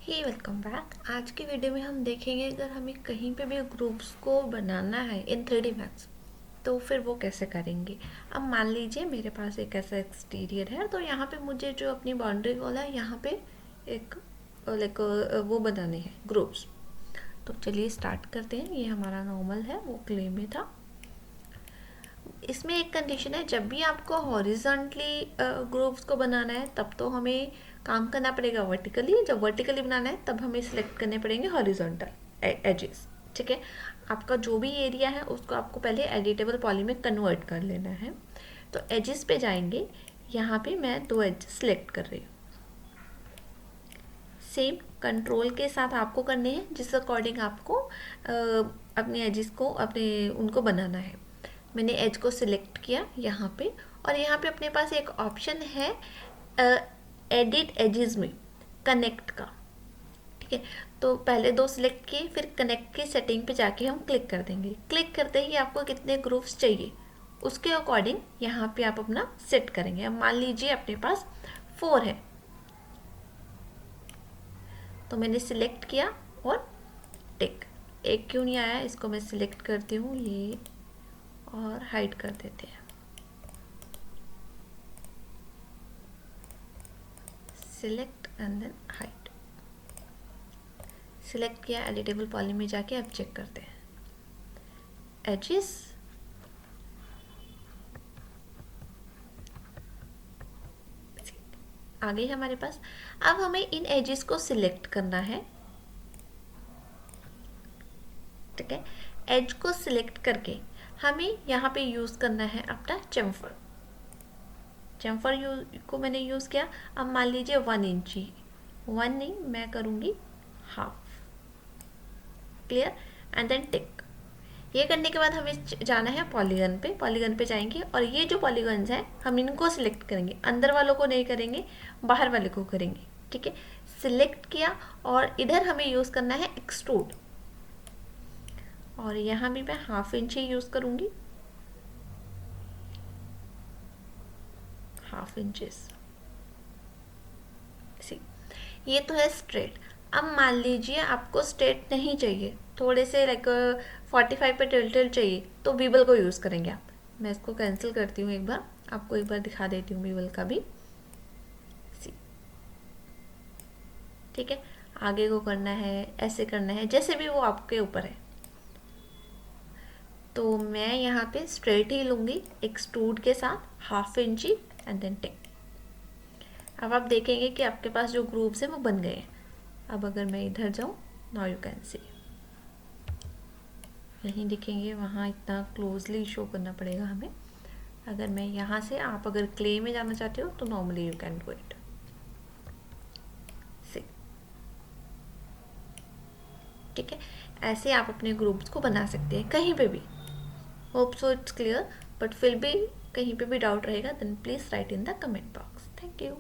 हे welcome back. आज की video में हम देखेंगे अगर हमें कहीं पे भी ग्रुप्स को बनाना है इन 3D मैक्स तो फिर वो कैसे करेंगे। अब मान लीजिए मेरे पास एक ऐसा एक्सटीरियर है, तो यहाँ पे मुझे जो अपनी बाउंड्री वॉल है यहाँ पे एक लाइक वो बनाने हैं ग्रुप्स। तो चलिए स्टार्ट करते हैं। ये हमारा नॉर्मल है, वो क्ले में था। इसमें एक कंडीशन है, जब भी आपको हॉरिजॉन्टली ग्रुप्स को बनाना है तब तो हमें काम करना पड़ेगा वर्टिकली। जब वर्टिकली बनाना है तब हमें सिलेक्ट करने पड़ेंगे हॉरिजॉन्टल एजेस। ठीक है, आपका जो भी एरिया है उसको आपको पहले एडिटेबल पॉली में कन्वर्ट कर लेना है। तो एजेस पे जाएंगे, यहाँ पे मैं 2 एज सिलेक्ट कर रही हूँ। सेम कंट्रोल के साथ आपको करने हैं जिस अकॉर्डिंग आपको अपने एजेस को अपने उनको बनाना है। मैंने एज को सिलेक्ट किया यहाँ पे, और यहाँ पे अपने पास एक ऑप्शन है एडिट एजेस में कनेक्ट का। ठीक है, तो पहले 2 सिलेक्ट किए, फिर कनेक्ट की सेटिंग पे जाके हम क्लिक कर देंगे। क्लिक करते ही आपको कितने ग्रुप्स चाहिए उसके अकॉर्डिंग यहाँ पे आप अपना सेट करेंगे। अब मान लीजिए अपने पास 4 है, तो मैंने सिलेक्ट किया और टिक। एक क्यों नहीं आया, इसको मैं सिलेक्ट करती हूँ ये और हाइड कर देते हैं। Select and then hide. Select किया, एडिटेबल पॉली में जाके अब चेक करते हैं एजेस। आ गई हमारे पास। अब हमें इन एजेस को सिलेक्ट करना है। ठीक है, एज को सिलेक्ट करके हमें यहाँ पे यूज़ करना है अपना चेम्फर। चेम्फर को मैंने यूज़ किया। अब मान लीजिए 1 इंची, 1 नहीं मैं करूँगी half. Clear and then tick. ये करने के बाद हमें जाना है पॉलीगन पे। पॉलीगन पे जाएंगे और ये जो पॉलीगन्स हैं हम इनको सिलेक्ट करेंगे, अंदर वालों को नहीं करेंगे, बाहर वाले को करेंगे। ठीक है, सिलेक्ट किया और इधर हमें यूज़ करना है एक्सट्रूड, और यहाँ भी मैं ½ इंच ही यूज़ करूँगी, ½ इंचेस। सी, ये तो है स्ट्रेट। अब मान लीजिए आपको स्ट्रेट नहीं चाहिए, थोड़े से लाइक 45 पे टिल्टेड चाहिए, तो बीबल को यूज़ करेंगे आप। मैं इसको कैंसिल करती हूँ, एक बार आपको एक बार दिखा देती हूँ बीबल का भी। सी, ठीक है, आगे को करना है, ऐसे करना है, जैसे भी वो आपके ऊपर है। तो मैं यहाँ पे स्ट्रेट ही लूँगी एक्सट्रूड के साथ ½ इंची एंड देन टिक। अब आप देखेंगे कि आपके पास जो ग्रुप्स हैं वो बन गए हैं। अब अगर मैं इधर जाऊँ, नाउ यू कैन सी, यहीं दिखेंगे, वहाँ इतना क्लोजली शो करना पड़ेगा हमें। अगर मैं यहाँ से, आप अगर क्ले में जाना चाहते हो तो normally you can do it. See, ठीक है, ऐसे आप अपने ग्रुप्स को बना सकते हैं कहीं पे भी। Hope so it's clear, but फिर भी कहीं पे भी डाउट रहेगा then please write in the comment box. Thank you.